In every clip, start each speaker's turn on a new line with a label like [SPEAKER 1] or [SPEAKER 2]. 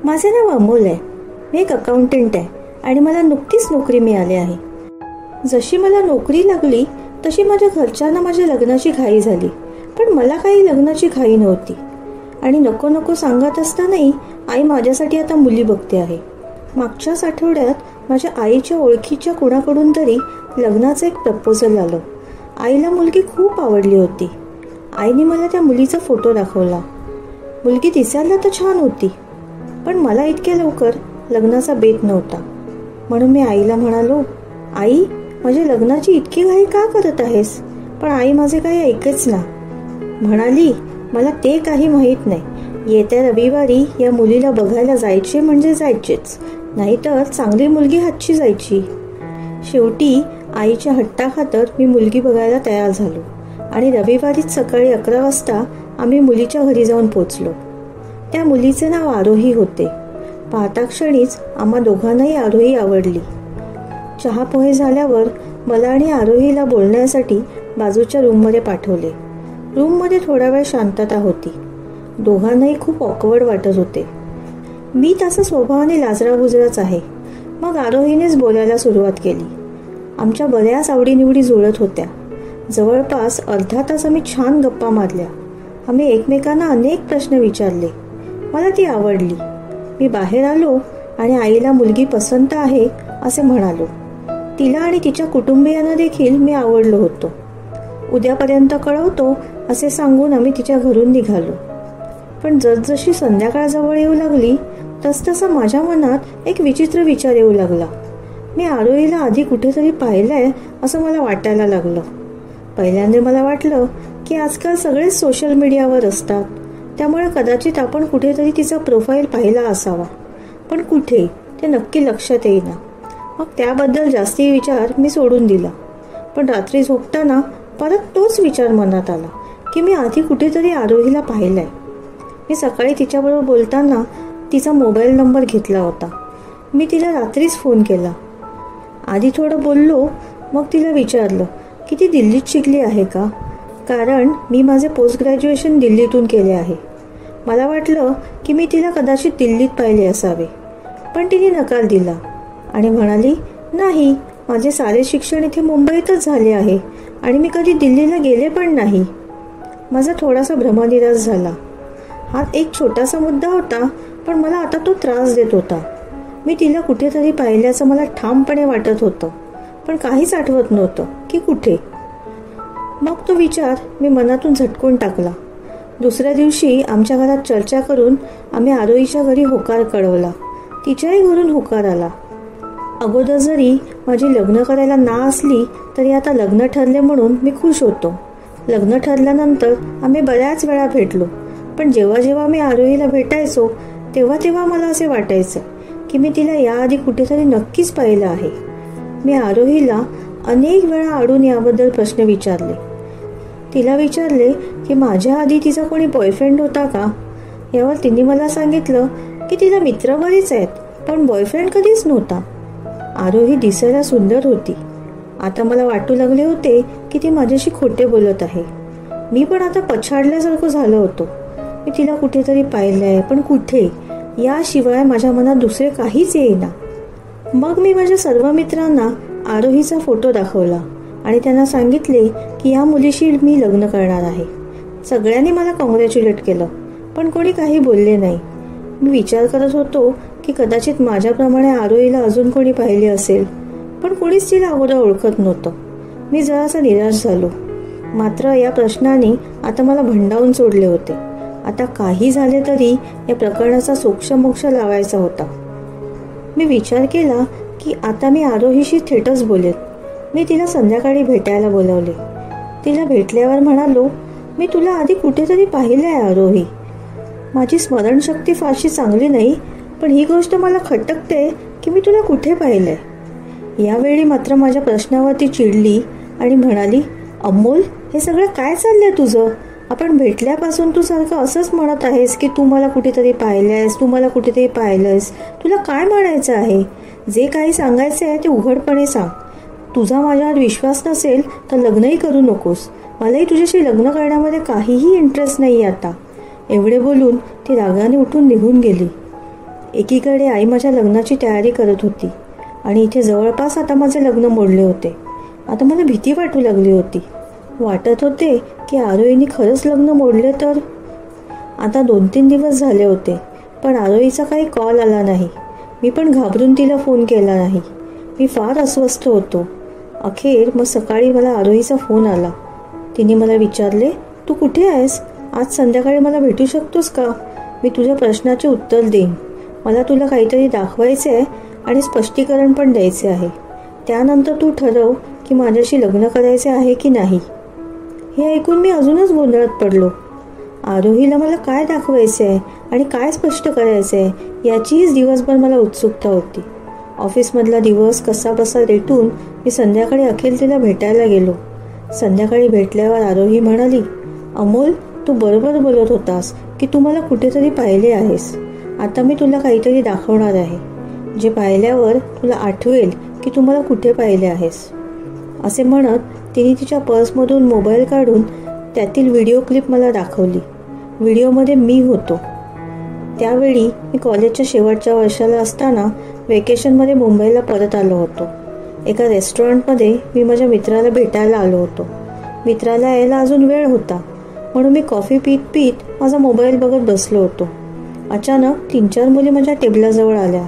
[SPEAKER 1] माझे नाव अमोल आहे. मी एक अकाउंटंट आहे आणि मला नुकतीच नोकरी मिळाली आहे. जशी मला नोकरी लागली तशी माझ्या घरच्यांना माझ्या लग्नाची घाई झाली, पण मला काही लग्नाची घाई नव्हती. आणि नको नको सांगत असतानाही आई माझ्यासाठी आता मुली बघते आहे. मागच्याच आठवड्यात माझ्या आईच्या ओळखीच्या कुणाकडून तरी लग्नाचं एक प्रपोजल आलं. आईला मुलगी खूप आवडली होती. आईने मला त्या मुलीचा फोटो दाखवला. मुलगी दिसायला तर छान होती, पण मला इतक्या लवकर लग्नाचा बेत नव्हता. म्हणून मी आईला म्हणालो, आई, माझ्या लग्नाची इतकी घाई का करत आहेस? पण आई माझे काही ऐकच ना. म्हणाली, मला ते काही माहीत नाही. येत्या रविवारी या मुलीला बघायला जायचे म्हणजे जायचेच, नाहीतर चांगली मुलगी हातची जायची. शेवटी आईच्या हट्टाखातर मी मुलगी बघायला तयार झालो आणि रविवारीच सकाळी 11 वाजता आम्ही मुलीच्या घरी जाऊन पोचलो. त्या मुलीचे नाव आरोही होते. पाहता क्षणीच आम्हा दोघांनाही आरोही आवडली. चहा पोहे झाल्यावर मला आणि आरोहीला बोलण्यासाठी बाजूच्या रूममध्ये पाठवले. रूममध्ये थोडा वेळ शांतता होती. दोघांनाही खूप ऑकवर्ड वाटत होते. मी तसा स्वभावाने लाजराबुजराच आहे. मग आरोहीनेच बोलायला सुरुवात केली. आमच्या बऱ्याच आवडीनिवडी जुळत होत्या. जवळपास अर्धा तास आम्ही छान गप्पा मारल्या. आम्ही एकमेकांना अनेक प्रश्न विचारले. मला ती आवडली. मी बाहेर आलो आणि आईला मुलगी पसंत आहे असे म्हणालो. तिला आणि तिच्या कुटुंबियांना देखील मी आवडलो होतो. उद्यापर्यंत कळवतो असे सांगून आम्ही तिच्या घरून निघालो. पण जसजशी संध्याकाळ जवळ येऊ लागली तसतसा माझ्या मनात एक विचित्र विचार येऊ लागला. मी आरोहीला आधी कुठेतरी पाहिलंय असं मला वाटायला लागलं. पहिल्यांदा मला वाटलं की आजकाल सगळेच सोशल मीडियावर असतात, त्यामुळे कदाचित आपण कुठेतरी तिचा प्रोफाईल पाहिला असावा. पण कुठे ते नक्की लक्षात येईना. मग त्याबद्दल जास्ती विचार मी सोडून दिला. पण रात्री झोपताना परत तोच विचार मनात आला की मी आधी कुठेतरी आरोहीला पाहिलंय. मी सकाळी तिच्याबरोबर बोलताना तिचा मोबाईल नंबर घेतला होता. मी तिला रात्रीच फोन केला. आधी थोडं बोललो, मग तिला विचारलं की ती दिल्लीत शिकली आहे का, कारण मी माझे पोस्ट ग्रॅज्युएशन दिल्लीतून केले आहे. मला वाटलं की मी तिला कदाचित दिल्लीत पाहिले असावे, पण तिने नकार दिला आणि म्हणाली, नाही, माझे सारे शिक्षण इथे मुंबईतच झाले आहे आणि मी कधी दिल्लीला गेले पण नाही. माझा थोडासा भ्रमनिरास झाला. हा एक छोटासा मुद्दा होता, पण मला आता तो त्रास देत होता. मी तिला कुठेतरी पाहिल्याचं मला ठामपणे वाटत होतं, पण काहीच आठवत नव्हतं की कुठे. मग तो विचार मी मनातून झटकून टाकला. दुसऱ्या दिवशी आमच्या घरात चर्चा करून आम्ही आरोहीच्या घरी होकार कळवला. तिच्याही घरून होकार आला. अगोदर जरी माझी लग्न करायला ना असली तरी आता लग्न ठरले म्हणून मी खुश होतो. लग्न ठरल्यानंतर आम्ही बऱ्याच वेळा भेटलो, पण जेव्हा जेव्हा मी आरोहीला भेटायचो तेव्हा तेव्हा मला असे वाटायचं की मी तिला याआधी कुठेतरी नक्कीच पाहिलं आहे. मी आरोहीला अनेक वेळा आडून याबद्दल प्रश्न विचारले. तिला विचारले की माझ्या आधी तिचा कोणी बॉयफ्रेंड होता का. यावर तिने मला सांगितलं की तिला मित्र बरेच आहेत, पण बॉयफ्रेंड कधीच नव्हता. आरोही दिसायला सुंदर होती. आता मला वाटू लागले होते की ती माझ्याशी खोटे बोलत आहे. मी पण आता पछाडल्यासारखं झालो होतो. मी तिला कुठेतरी पाहिलंय, पण कुठे, याशिवाय माझ्या मनात दुसरे काहीच येईना. मग मी माझ्या सर्व मित्रांना आरोहीचा फोटो दाखवला आणि त्यांना सांगितले की या मुलीशी मी लग्न करणार आहे. सगळ्यांनी मला कॉंग्रॅच्युलेट केलं, पण कोणी काही बोलले नाही. मी विचार करत होतो की कदाचित माझ्याप्रमाणे आरोहीला अजून कोणी पाहिले असेल, पण कोणीच तिला अगोदर ओळखत नव्हतं. मी जरासा निराश झालो. मात्र या प्रश्नाने आता मला भंडावून सोडले होते. आता काही झाले तरी या प्रकरणाचा सोक्षमोक्ष लावायचा होता. मी विचार केला की आता मी आरोहीशी थेटच बोलेन. मी तिला संध्याकाळी भेटायला बोलावले. तिला भेटल्यावर म्हणालो, मी तुला आधी कुठेतरी पाहिलं आहे आरोही. माझी स्मरणशक्ती फारशी चांगली नाही, पण ही गोष्ट मला खटकते की मी तुला कुठे पाहिलंय. यावेळी मात्र माझ्या प्रश्नावरती चिडली आणि म्हणाली, अमोल, हे सगळं काय चाललंय तुझं? आपण भेटल्यापासून तू सारखं असंच म्हणत आहेस की तू मला कुठेतरी पाहिलंयस, तू मला कुठेतरी पाहिलंयस. तुला काय म्हणायचं आहे? जे काही सांगायचं आहे ते उघडपणे सांग. तुझा माझ्यावर विश्वास नसेल तर लग्नही करू नकोस. मलाही तुझ्याशी लग्न करण्यामध्ये काहीही इंटरेस्ट नाही आता. एवढे बोलून ती रागाने उठून निघून गेली. एकीकडे आई माझ्या लग्नाची तयारी करत होती आणि इथे जवळपास आता माझे लग्न मोडले होते. आता मला भीती वाटू लागली होती. वाटत होते की आरोहीने खरंच लग्न मोडले तर. आता 2-3 दिवस झाले होते, पण आरोहीचा काही कॉल आला नाही. मी पण घाबरून तिला फोन केला नाही. मी फार अस्वस्थ होतो. अखेर मग सकाळी मला आरोहीचा फोन आला. तिने मला विचारले, तू कुठे आहेस? आज संध्याकाळी मला भेटू शकतोस का? मी तुझ्या प्रश्नाचे उत्तर देईन. मला तुला काहीतरी दाखवायचे आहे आणि स्पष्टीकरण पण द्यायचे आहे. त्यानंतर तू ठरव की माझ्याशी लग्न करायचे आहे की नाही. हे ऐकून मी अजूनच गोंधळात पडलो. आरोहीला मला काय दाखवायचे आहे आणि काय स्पष्ट करायचे आहे याचीच दिवसभर मला उत्सुकता होती. ऑफिसमधला दिवस कसा बसा रेटून मी संध्याकाळी अखेर तिला भेटायला गेलो. संध्याकाळी भेटल्यावर आरोही म्हणाली, अमोल, तू बरोबर बोलत होतास की तू मला कुठेतरी पाहिले आहेस. आता मी तुला काहीतरी दाखवणार आहे, जे पाहिल्यावर तुला आठवेल की तू मला कुठे पाहिले आहेस. असे म्हणत तिने तिच्या पर्समधून मोबाईल काढून त्यातील व्हिडिओ क्लिप मला दाखवली. व्हिडिओमध्ये मी होतो. त्यावेळी मी कॉलेजच्या शेवटच्या वर्षाला असताना वेकेशनमध्ये मुंबईला परत आलो होतो. एका रेस्टॉरंटमध्ये मी माझ्या मित्राला भेटायला आलो होतो. मित्राला यायला अजून वेळ होता, म्हणून मी कॉफी पीत पीत माझा मोबाईल बघत बसलो होतो. अचानक 3-4 मुली माझ्या टेबलाजवळ आल्या.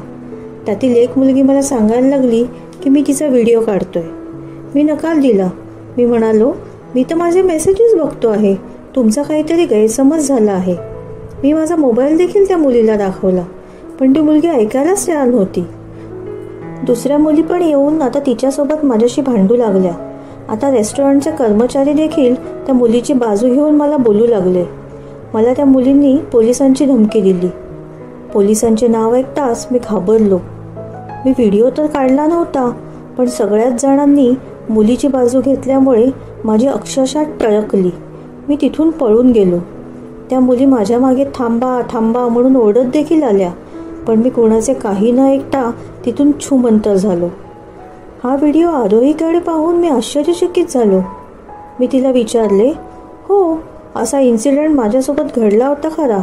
[SPEAKER 1] त्यातील एक मुलगी मला सांगायला लागली की मी तिचा व्हिडिओ काढतोय. मी नकार दिला. मी म्हणालो, मी तर माझे मेसेजेस बघतो आहे. तुमचा काहीतरी गैरसमज झाला आहे. मी माझा मोबाईल देखील त्या मुलीला दाखवला, पण ती मुलगी ऐकायलाच तयार नव्हती. दुसऱ्या मुली पण येऊन आता तिच्यासोबत माझ्याशी भांडू लागल्या. आता रेस्टॉरंटचे कर्मचारी देखील त्या मुलीची बाजू घेऊन मला बोलू लागले. मला त्या मुलींनी पोलिसांची धमकी दिली. पोलिसांचे नाव ऐकताच मी घाबरलो. मी व्हिडिओ तर काढला नव्हता, पण सगळ्याच जणांनी मुलीची बाजू घेतल्यामुळे माझी अक्षरशः टळकली. मी तिथून पळून गेलो. त्या मुली माझ्या मागे थांबा थांबा म्हणून ओरडत देखील आल्या, पण मी कोणाचे काही न ऐकता तिथून छूमंतर झालो. हा व्हिडिओ आरोहीकडे पाहून मी आश्चर्यचकित झालो. मी तिला विचारले, हो, असा इन्सिडेंट माझ्यासोबत घडला होता खरा,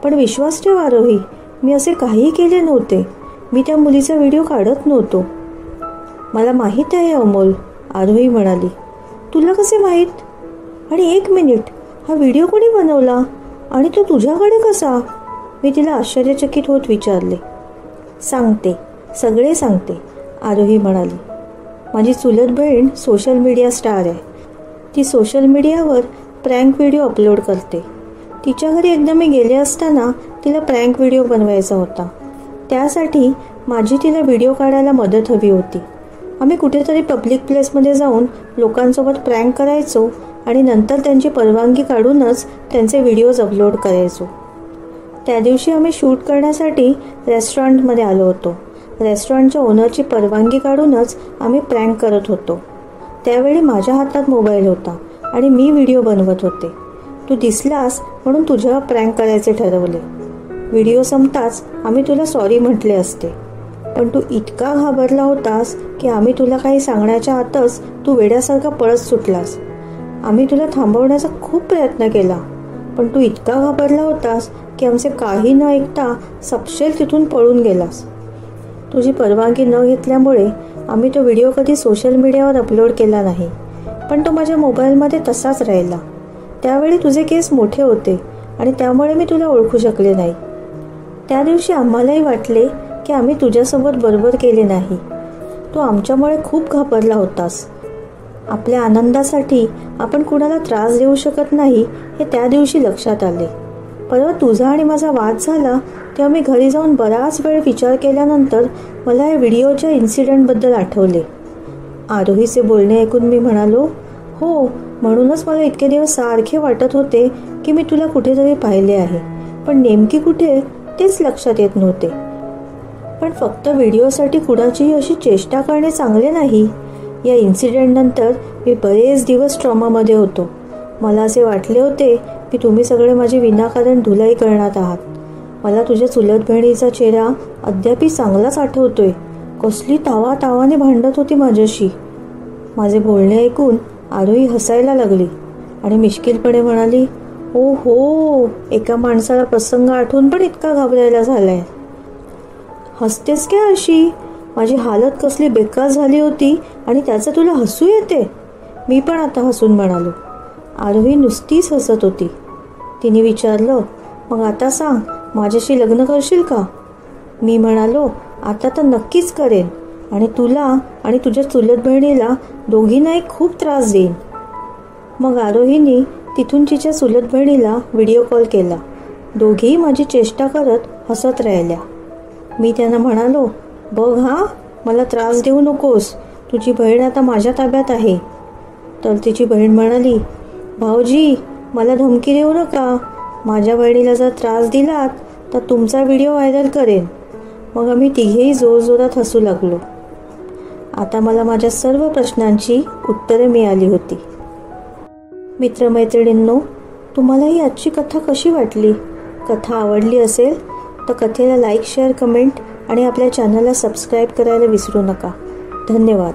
[SPEAKER 1] पण विश्वास ठेव आरोही, मी असे काहीही केले नव्हते. मी त्या मुलीचा व्हिडिओ काढत नव्हतो. मला माहीत आहे अमोल, आरोही म्हणाली. तुला कसे माहीत? आणि 1 मिनिट, हा व्हिडिओ कोणी बनवला आणि तो तुझ्याकडे कसा? मी तिला आश्चर्यचकित होत विचारले. सांगते, सगळे सांगते, आरोही म्हणाली. माझी चुलत बहीण सोशल मीडिया स्टार आहे. ती सोशल मीडियावर प्रँक व्हिडिओ अपलोड करते. तिच्या घरी एकदा मी गेले असताना तिला प्रँक व्हिडिओ बनवायचा होता. त्यासाठी माझी तिला व्हिडिओ काढायला मदत हवी होती. आम्ही कुठेतरी पब्लिक प्लेसमध्ये जाऊन लोकांसोबत प्रँक करायचो आणि नंतर त्यांची परवानगी काढूनच त्यांचे व्हिडिओज अपलोड करायचो. त्या दिवशी आम्ही शूट करण्यासाठी रेस्टॉरंटमध्ये आलो होतो. रेस्टॉरंटच्या ओनरची परवानगी काढूनच आम्ही प्रँक करत होतो. त्यावेळी माझ्या हातात मोबाईल होता आणि मी व्हिडिओ बनवत होते. तू दिसलास म्हणून तुझ्यावर प्रँक करायचे ठरवले. व्हिडिओ संपताच आम्ही तुला सॉरी म्हटले असते, पण तू इतका घाबरला होतास की आम्ही तुला काही सांगण्याच्या आतच तू वेड्यासारखा पळत सुटलास. आम्ही तुला थांबवण्याचा खूप प्रयत्न केला, पण तू इतका घाबरला होतास की आमचे काही न ऐकता सपशेल तिथून पळून गेलास. तुझी परवानगी न घेतल्यामुळे आम्ही तो व्हिडिओ कधी सोशल मीडियावर अपलोड केला नाही, पण तो माझ्या मोबाईलमध्ये तसाच राहिला. त्यावेळी तुझे केस मोठे होते आणि त्यामुळे मी तुला ओळखू शकले नाही. त्या दिवशी आम्हालाही वाटले की आम्ही तुझ्यासोबत बरोबर केले नाही. तू आमच्यामुळे खूप घाबरला होतास. आपल्या आनंदासाठी आपण कुणाला त्रास देऊ शकत नाही हे त्या दिवशी लक्षात आले. परवा तुझा आणि माझा वाद झाला तेव्हा मी घरी जाऊन बराच वेळ विचार केल्यानंतर मला या व्हिडिओच्या इन्सिडेंटबद्दल आठवले. आरोहीचे बोलणे ऐकून मी म्हणालो, हो, म्हणूनच मला इतके दिवस सारखे वाटत होते की मी तुला कुठेतरी पाहिले आहे, पण नेमकी कुठे तेच लक्षात येत नव्हते. पण फक्त व्हिडिओसाठी कुणाचीही अशी चेष्टा करणे चांगले नाही. या इन्सिडेंटनंतर मी बरेच दिवस ट्रॉमामध्ये होतो. मला असे वाटले होते की तुम्ही सगळे माझी विनाकारण धुलाई करण्यात आहात. मला तुझ्या चुलत बहिणीचा चेहरा अद्यापही चांगलाच आठवतोय. कसली तावातावाने भांडत होती माझ्याशी. माझे बोलणे ऐकून आरोही हसायला लागली आणि मिश्किलपणे म्हणाली, ओ हो, एका माणसाला प्रसंग आठवून पण इतका घाबरायला झालाय. हसतेस काय अशी? माझी हालत कसली बेकार झाली होती आणि त्याचं तुला हसू येते? मी पण आता हसून म्हणालो. आरोही नुसतीच हसत होती. तिने विचारलं, मग आता सांग, माझ्याशी लग्न करशील का? मी म्हणालो, आता तर नक्कीच करेन आणि तुला आणि तुझ्या चुलत बहिणीला दोघींनाही खूप त्रास देईन. मग आरोहीने तिथून तिच्या चुलत बहिणीला व्हिडिओ कॉल केला. दोघीही माझी चेष्टा करत हसत राहिल्या. मी त्यांना म्हणालो, बघ हा, मला त्रास देऊ नकोस, तुझी बहीण आता माझ्या ताब्यात आहे. तर तिची बहीण म्हणाली, भाऊजी मला धमकी देऊ नका, माझ्या बहिणीला जर त्रास दिलात तर तुमचा व्हिडिओ व्हायरल करेन. मग आम्ही तिघेही जोरजोरात हसू लागलो. आता मला माझ्या सर्व प्रश्नांची उत्तरे मिळाली होती. मित्रमैत्रिणींनो, तुम्हाला ही आजची कथा कशी वाटली? कथा आवडली असेल तर कथेला लाईक, शेअर, कमेंट आणि आपल्या चॅनलला सबस्क्राईब करायला विसरू नका. धन्यवाद.